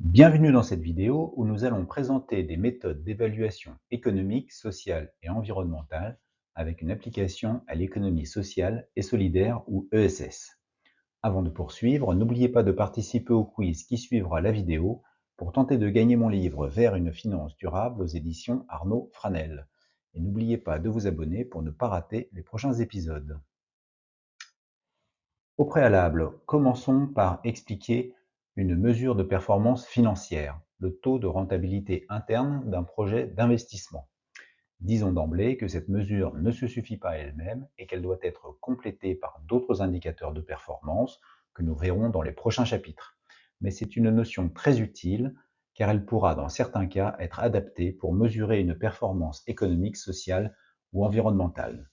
Bienvenue dans cette vidéo où nous allons présenter des méthodes d'évaluation économique, sociale et environnementale avec une application à l'économie sociale et solidaire ou ESS. Avant de poursuivre, n'oubliez pas de participer au quiz qui suivra la vidéo pour tenter de gagner mon livre Vers une finance durable aux éditions Arnaud Franel. Et n'oubliez pas de vous abonner pour ne pas rater les prochains épisodes. Au préalable, commençons par expliquer une mesure de performance financière, le taux de rentabilité interne d'un projet d'investissement. Disons d'emblée que cette mesure ne se suffit pas à elle-même et qu'elle doit être complétée par d'autres indicateurs de performance que nous verrons dans les prochains chapitres. Mais c'est une notion très utile car elle pourra dans certains cas être adaptée pour mesurer une performance économique, sociale ou environnementale.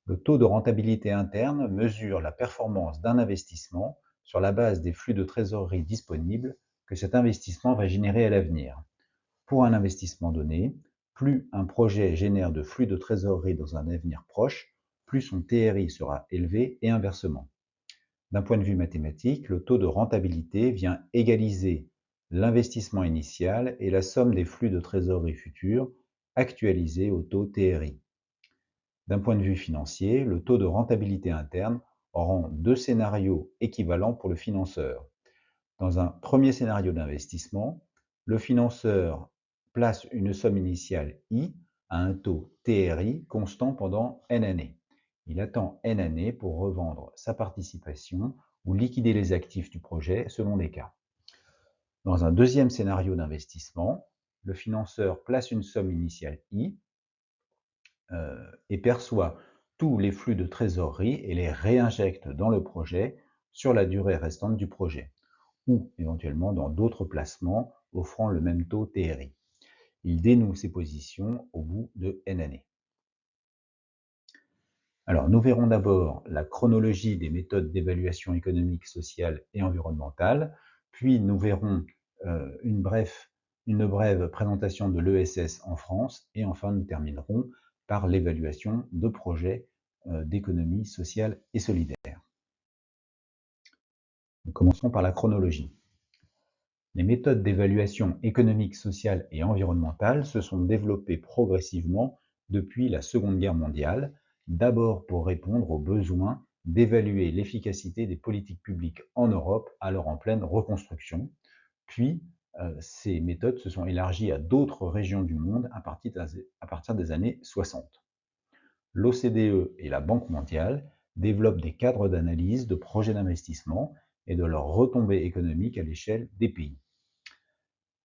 Le taux de rentabilité interne mesure la performance d'un investissement sur la base des flux de trésorerie disponibles que cet investissement va générer à l'avenir. Pour un investissement donné, plus un projet génère de flux de trésorerie dans un avenir proche, plus son TRI sera élevé et inversement. D'un point de vue mathématique, le taux de rentabilité vient égaliser l'investissement initial et la somme des flux de trésorerie futurs actualisés au taux TRI. D'un point de vue financier, le taux de rentabilité interne rend deux scénarios équivalents pour le financeur. Dans un premier scénario d'investissement, le financeur place une somme initiale I à un taux TRI constant pendant N années. Il attend N années pour revendre sa participation ou liquider les actifs du projet selon les cas. Dans un deuxième scénario d'investissement, le financeur place une somme initiale I et perçoit tous les flux de trésorerie et les réinjecte dans le projet sur la durée restante du projet, ou éventuellement dans d'autres placements offrant le même taux TRI. Il dénoue ses positions au bout de N années. Alors, nous verrons d'abord la chronologie des méthodes d'évaluation économique, sociale et environnementale, puis nous verrons une brève présentation de l'ESS en France, et enfin nous terminerons par l'évaluation de projets d'économie sociale et solidaire. Nous commençons par la chronologie. Les méthodes d'évaluation économique, sociale et environnementale se sont développées progressivement depuis la Seconde Guerre mondiale, d'abord pour répondre au besoin d'évaluer l'efficacité des politiques publiques en Europe alors en pleine reconstruction, puis ces méthodes se sont élargies à d'autres régions du monde à partir des années 60. L'OCDE et la Banque mondiale développent des cadres d'analyse de projets d'investissement et de leurs retombées économiques à l'échelle des pays.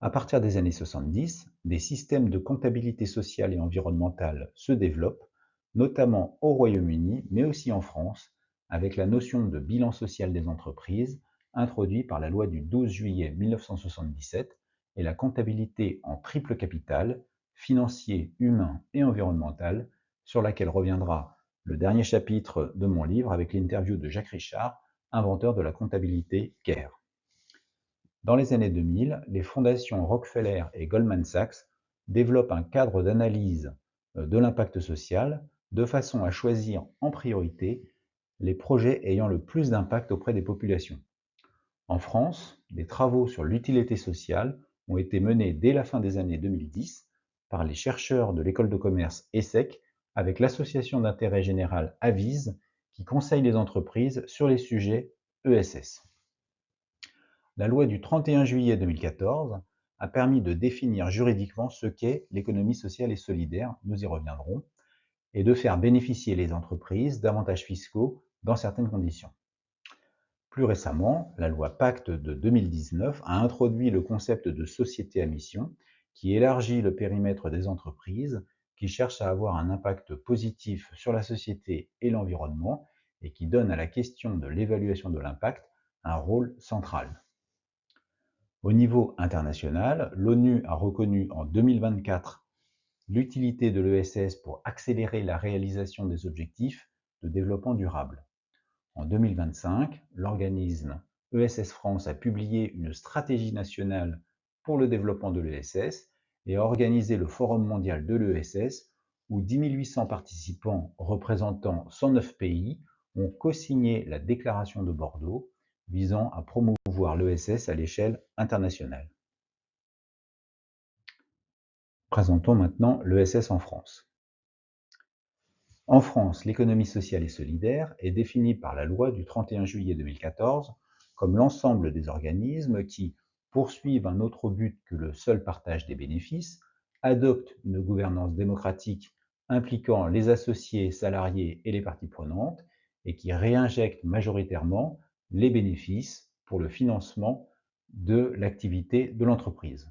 À partir des années 70, des systèmes de comptabilité sociale et environnementale se développent, notamment au Royaume-Uni, mais aussi en France, avec la notion de bilan social des entreprises, introduit par la loi du 12 juillet 1977, et la comptabilité en triple capital, financier, humain et environnemental, sur laquelle reviendra le dernier chapitre de mon livre avec l'interview de Jacques Richard, inventeur de la comptabilité CARE. Dans les années 2000, les fondations Rockefeller et Goldman Sachs développent un cadre d'analyse de l'impact social de façon à choisir en priorité les projets ayant le plus d'impact auprès des populations. En France, des travaux sur l'utilité sociale ont été menés dès la fin des années 2010 par les chercheurs de l'école de commerce ESSEC avec l'association d'intérêt général Avise qui conseille les entreprises sur les sujets ESS. La loi du 31 juillet 2014 a permis de définir juridiquement ce qu'est l'économie sociale et solidaire, nous y reviendrons, et de faire bénéficier les entreprises d'avantages fiscaux dans certaines conditions. Plus récemment, la loi Pacte de 2019 a introduit le concept de société à mission qui élargit le périmètre des entreprises qui cherchent à avoir un impact positif sur la société et l'environnement et qui donne à la question de l'évaluation de l'impact un rôle central. Au niveau international, l'ONU a reconnu en 2024 l'utilité de l'ESS pour accélérer la réalisation des objectifs de développement durable. En 2025, l'organisme ESS France a publié une stratégie nationale pour le développement de l'ESS et a organisé le Forum mondial de l'ESS où 10 800 participants représentant 109 pays ont co-signé la déclaration de Bordeaux visant à promouvoir l'ESS à l'échelle internationale. Présentons maintenant l'ESS en France. En France, l'économie sociale et solidaire est définie par la loi du 31 juillet 2014 comme l'ensemble des organismes qui poursuivent un autre but que le seul partage des bénéfices, adoptent une gouvernance démocratique impliquant les associés, salariés et les parties prenantes, et qui réinjectent majoritairement les bénéfices pour le financement de l'activité de l'entreprise.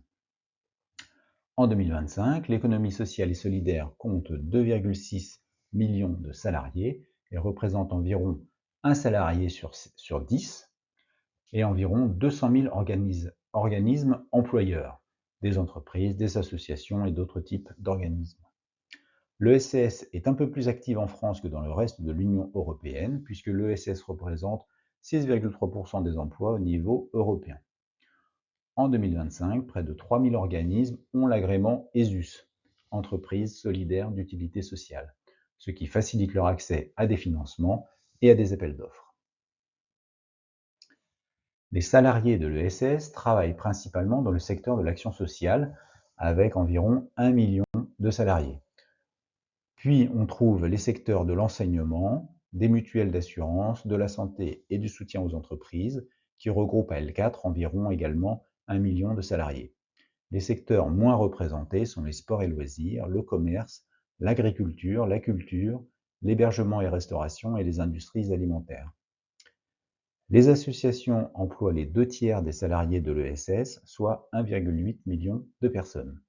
En 2025, l'économie sociale et solidaire compte 2,6 millions de salariés et représente environ un salarié sur 10 et environ 200 000 organismes employeurs, des entreprises, des associations et d'autres types d'organismes. L'ESS est un peu plus active en France que dans le reste de l'Union européenne, puisque l'ESS représente 6,3% des emplois au niveau européen. En 2025, près de 3 000 organismes ont l'agrément ESUS, Entreprises solidaires d'utilité sociale, ce qui facilite leur accès à des financements et à des appels d'offres. Les salariés de l'ESS travaillent principalement dans le secteur de l'action sociale, avec environ 1 million de salariés. Puis on trouve les secteurs de l'enseignement, des mutuelles d'assurance, de la santé et du soutien aux entreprises, qui regroupent à L4 environ également 1 million de salariés. Les secteurs moins représentés sont les sports et loisirs, le commerce, l'agriculture, la culture, l'hébergement et restauration et les industries alimentaires. Les associations emploient les 2 tiers des salariés de l'ESS, soit 1,8 million de personnes.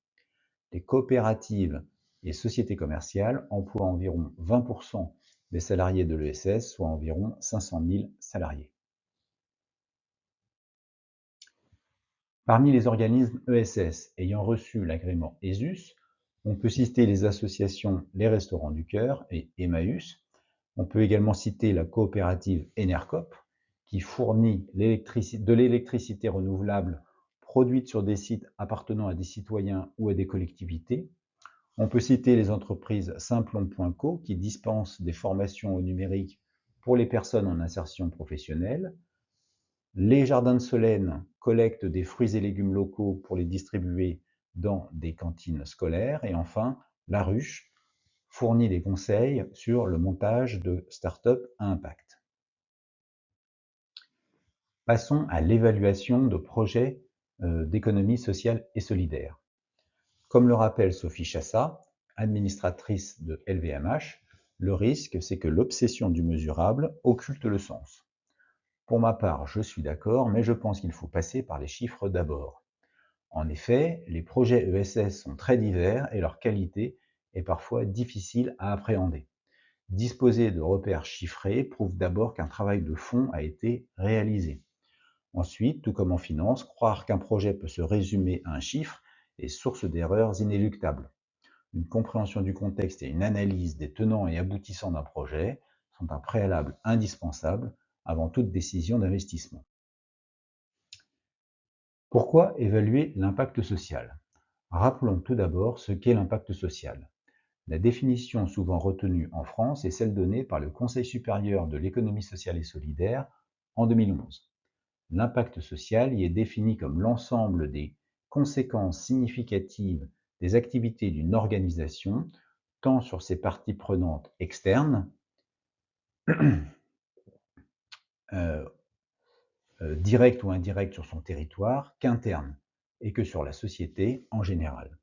Les coopératives et sociétés commerciales emploient environ 20% des salariés de l'ESS, soit environ 500 000 salariés. Parmi les organismes ESS ayant reçu l'agrément ESUS, on peut citer les associations Les Restaurants du Cœur et Emmaüs. On peut également citer la coopérative Enercop, qui fournit de l'électricité renouvelable produite sur des sites appartenant à des citoyens ou à des collectivités. On peut citer les entreprises Simplon.co, qui dispensent des formations au numérique pour les personnes en insertion professionnelle. Les jardins de Solène collectent des fruits et légumes locaux pour les distribuer dans des cantines scolaires. Et enfin, La Ruche fournit des conseils sur le montage de start-up à impact. Passons à l'évaluation de projets d'économie sociale et solidaire. Comme le rappelle Sophie Chassa, administratrice de LVMH, le risque, c'est que l'obsession du mesurable occulte le sens. Pour ma part, je suis d'accord, mais je pense qu'il faut passer par les chiffres d'abord. En effet, les projets ESS sont très divers et leur qualité est parfois difficile à appréhender. Disposer de repères chiffrés prouve d'abord qu'un travail de fond a été réalisé. Ensuite, tout comme en finance, croire qu'un projet peut se résumer à un chiffre est source d'erreurs inéluctables. Une compréhension du contexte et une analyse des tenants et aboutissants d'un projet sont un préalable indispensable avant toute décision d'investissement. Pourquoi évaluer l'impact social? Rappelons tout d'abord ce qu'est l'impact social. La définition souvent retenue en France est celle donnée par le Conseil supérieur de l'économie sociale et solidaire en 2011. L'impact social y est défini comme l'ensemble des conséquences significatives des activités d'une organisation, tant sur ses parties prenantes externes, directes ou indirectes sur son territoire, qu'internes, et que sur la société en général.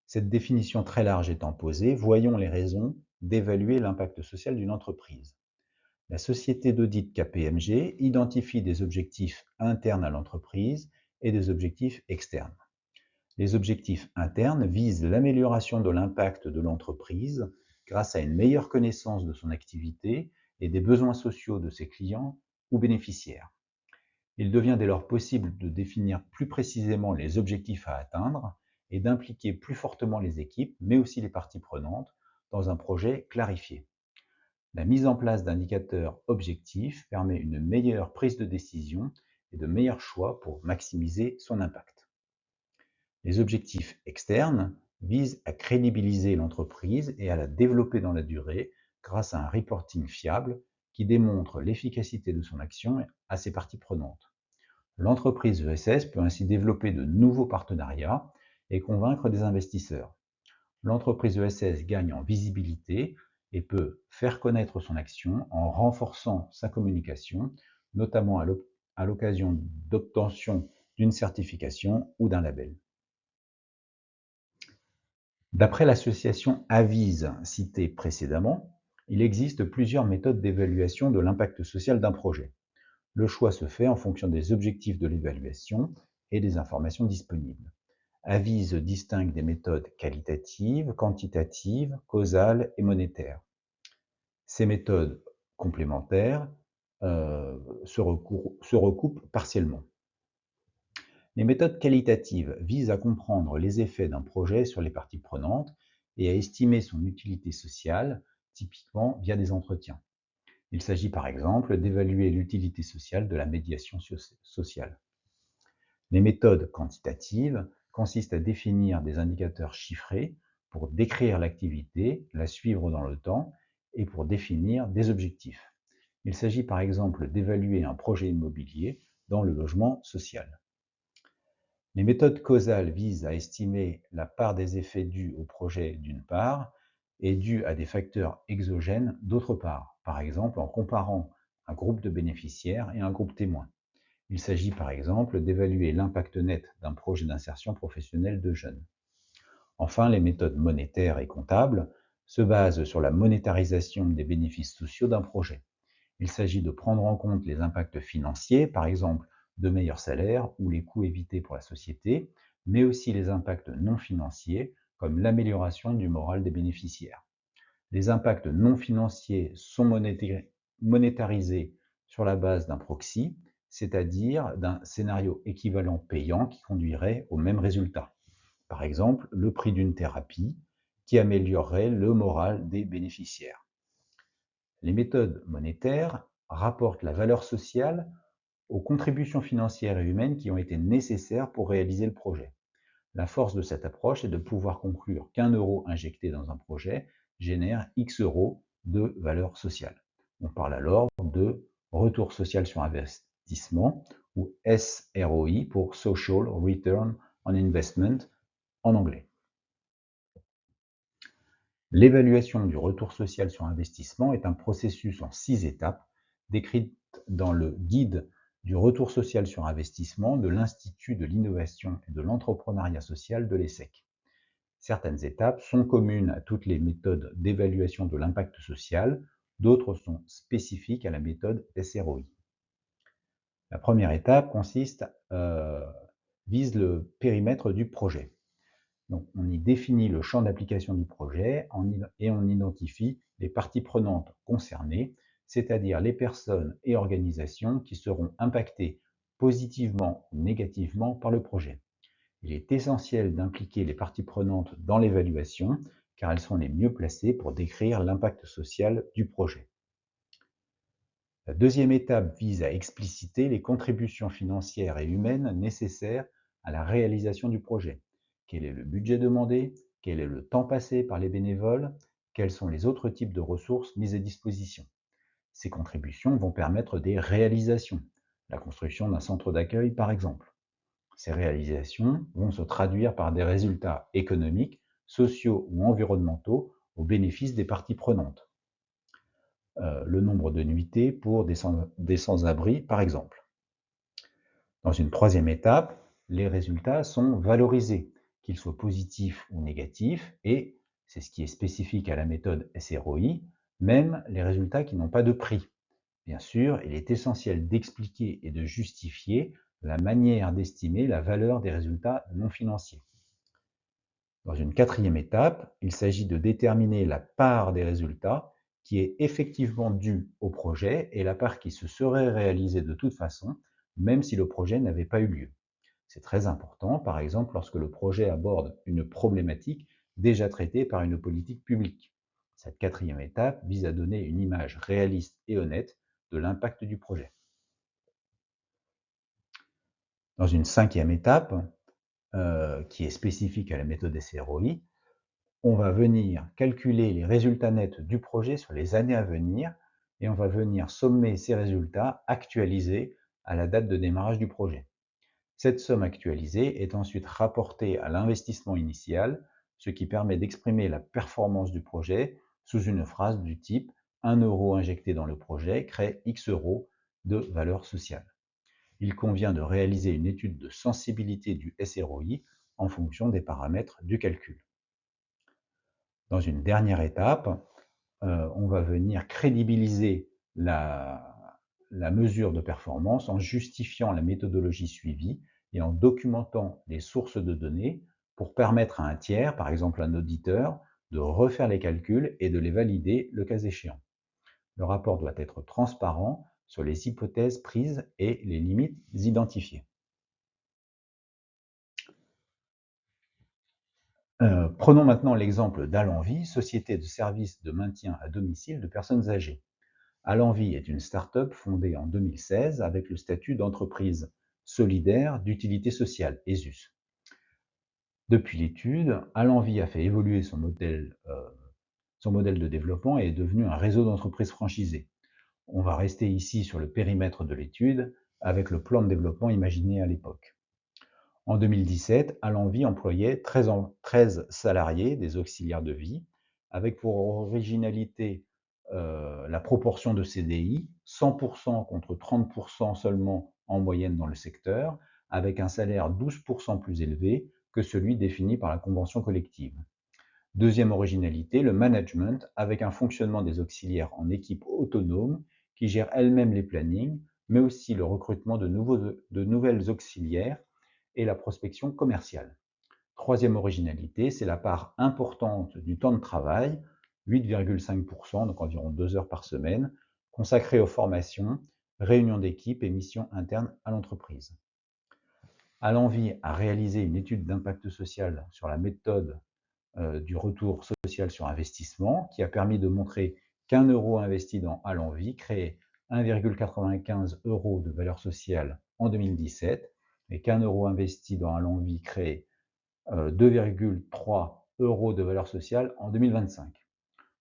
Cette définition très large étant posée, voyons les raisons d'évaluer l'impact social d'une entreprise. La société d'audit KPMG identifie des objectifs internes à l'entreprise et des objectifs externes. Les objectifs internes visent l'amélioration de l'impact de l'entreprise grâce à une meilleure connaissance de son activité et des besoins sociaux de ses clients ou bénéficiaires. Il devient dès lors possible de définir plus précisément les objectifs à atteindre et d'impliquer plus fortement les équipes, mais aussi les parties prenantes, dans un projet clarifié. La mise en place d'indicateurs objectifs permet une meilleure prise de décision et de meilleurs choix pour maximiser son impact. Les objectifs externes visent à crédibiliser l'entreprise et à la développer dans la durée grâce à un reporting fiable qui démontre l'efficacité de son action à ses parties prenantes. L'entreprise ESS peut ainsi développer de nouveaux partenariats et convaincre des investisseurs. L'entreprise ESS gagne en visibilité et peut faire connaître son action en renforçant sa communication, notamment à l'occasion d'obtention d'une certification ou d'un label. D'après l'association Avise citée précédemment, il existe plusieurs méthodes d'évaluation de l'impact social d'un projet. Le choix se fait en fonction des objectifs de l'évaluation et des informations disponibles. Avise distingue des méthodes qualitatives, quantitatives, causales et monétaires. Ces méthodes complémentaires se recoupent partiellement. Les méthodes qualitatives visent à comprendre les effets d'un projet sur les parties prenantes et à estimer son utilité sociale, typiquement via des entretiens. Il s'agit par exemple d'évaluer l'utilité sociale de la médiation sociale. Les méthodes quantitatives consistent à définir des indicateurs chiffrés pour décrire l'activité, la suivre dans le temps et pour définir des objectifs. Il s'agit par exemple d'évaluer un projet immobilier dans le logement social. Les méthodes causales visent à estimer la part des effets dus au projet d'une part et dus à des facteurs exogènes d'autre part, par exemple en comparant un groupe de bénéficiaires et un groupe témoin. Il s'agit par exemple d'évaluer l'impact net d'un projet d'insertion professionnelle de jeunes. Enfin, les méthodes monétaires et comptables se basent sur la monétarisation des bénéfices sociaux d'un projet. Il s'agit de prendre en compte les impacts financiers, par exemple de meilleurs salaires ou les coûts évités pour la société, mais aussi les impacts non financiers, comme l'amélioration du moral des bénéficiaires. Les impacts non financiers sont monétarisés sur la base d'un proxy, c'est-à-dire d'un scénario équivalent payant qui conduirait au même résultat. Par exemple, le prix d'une thérapie qui améliorerait le moral des bénéficiaires. Les méthodes monétaires rapportent la valeur sociale aux contributions financières et humaines qui ont été nécessaires pour réaliser le projet. La force de cette approche est de pouvoir conclure qu'un euro injecté dans un projet génère X euros de valeur sociale. On parle alors de retour social sur investissement ou SROI pour Social Return on Investment en anglais. L'évaluation du retour social sur investissement est un processus en 6 étapes décrites dans le guide du retour social sur investissement de l'Institut de l'innovation et de l'entrepreneuriat social de l'ESSEC. Certaines étapes sont communes à toutes les méthodes d'évaluation de l'impact social, d'autres sont spécifiques à la méthode SROI. La première étape vise le périmètre du projet. Donc, on y définit le champ d'application du projet et on identifie les parties prenantes concernées, c'est-à-dire les personnes et organisations qui seront impactées positivement ou négativement par le projet. Il est essentiel d'impliquer les parties prenantes dans l'évaluation, car elles sont les mieux placées pour décrire l'impact social du projet. La deuxième étape vise à expliciter les contributions financières et humaines nécessaires à la réalisation du projet. Quel est le budget demandé? Quel est le temps passé par les bénévoles? Quels sont les autres types de ressources mises à disposition? Ces contributions vont permettre des réalisations, la construction d'un centre d'accueil par exemple. Ces réalisations vont se traduire par des résultats économiques, sociaux ou environnementaux au bénéfice des parties prenantes. Le nombre de nuitées pour des sans-abri, par exemple. Dans une troisième étape, les résultats sont valorisés, qu'ils soient positifs ou négatifs, et, c'est ce qui est spécifique à la méthode SROI, même les résultats qui n'ont pas de prix. Bien sûr, il est essentiel d'expliquer et de justifier la manière d'estimer la valeur des résultats non financiers. Dans une quatrième étape, il s'agit de déterminer la part des résultats qui est effectivement due au projet et la part qui se serait réalisée de toute façon, même si le projet n'avait pas eu lieu. C'est très important, par exemple, lorsque le projet aborde une problématique déjà traitée par une politique publique. Cette quatrième étape vise à donner une image réaliste et honnête de l'impact du projet. Dans une cinquième étape, qui est spécifique à la méthode SROI, on va venir calculer les résultats nets du projet sur les années à venir et on va venir sommer ces résultats actualisés à la date de démarrage du projet. Cette somme actualisée est ensuite rapportée à l'investissement initial, ce qui permet d'exprimer la performance du projet sous une phrase du type « 1 euro injecté dans le projet crée X euros de valeur sociale ». Il convient de réaliser une étude de sensibilité du SROI en fonction des paramètres du calcul. Dans une dernière étape, on va venir crédibiliser la mesure de performance en justifiant la méthodologie suivie et en documentant les sources de données pour permettre à un tiers, par exemple un auditeur, de refaire les calculs et de les valider le cas échéant. Le rapport doit être transparent sur les hypothèses prises et les limites identifiées. Prenons maintenant l'exemple d'Alenvie, société de services de maintien à domicile de personnes âgées. Alenvie est une start-up fondée en 2016 avec le statut d'entreprise solidaire d'utilité sociale, ESUS. Depuis l'étude, Alenvie a fait évoluer son modèle de développement et est devenu un réseau d'entreprises franchisées. On va rester ici sur le périmètre de l'étude avec le plan de développement imaginé à l'époque. En 2017, Alenvie employait 13 salariés, des auxiliaires de vie, avec pour originalité la proportion de CDI, 100% contre 30% seulement en moyenne dans le secteur, avec un salaire 12% plus élevé que celui défini par la convention collective. Deuxième originalité, le management, avec un fonctionnement des auxiliaires en équipe autonome qui gère elle-même les plannings, mais aussi le recrutement de nouvelles auxiliaires et la prospection commerciale. Troisième originalité, c'est la part importante du temps de travail, 8,5%, donc environ 2 heures par semaine, consacrée aux formations, réunions d'équipe et missions internes à l'entreprise. Alenvie a réalisé une étude d'impact social sur la méthode du retour social sur investissement qui a permis de montrer qu'un euro investi dans Alenvie créait 1,95 euros de valeur sociale en 2017 et qu'un euro investi dans Alenvie créait 2,3 euros de valeur sociale en 2025.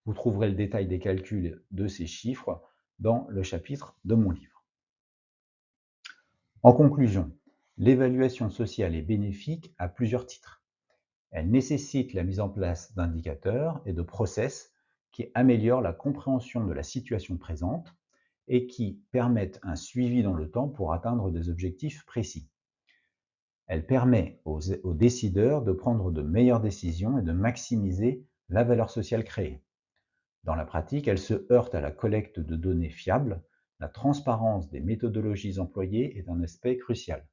Vous trouverez le détail des calculs de ces chiffres dans le chapitre de mon livre. En conclusion, l'évaluation sociale est bénéfique à plusieurs titres. Elle nécessite la mise en place d'indicateurs et de process qui améliorent la compréhension de la situation présente et qui permettent un suivi dans le temps pour atteindre des objectifs précis. Elle permet aux décideurs de prendre de meilleures décisions et de maximiser la valeur sociale créée. Dans la pratique, elle se heurte à la collecte de données fiables. La transparence des méthodologies employées est un aspect crucial.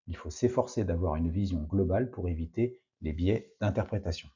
Il faut s'efforcer d'avoir une vision globale pour éviter les biais d'interprétation.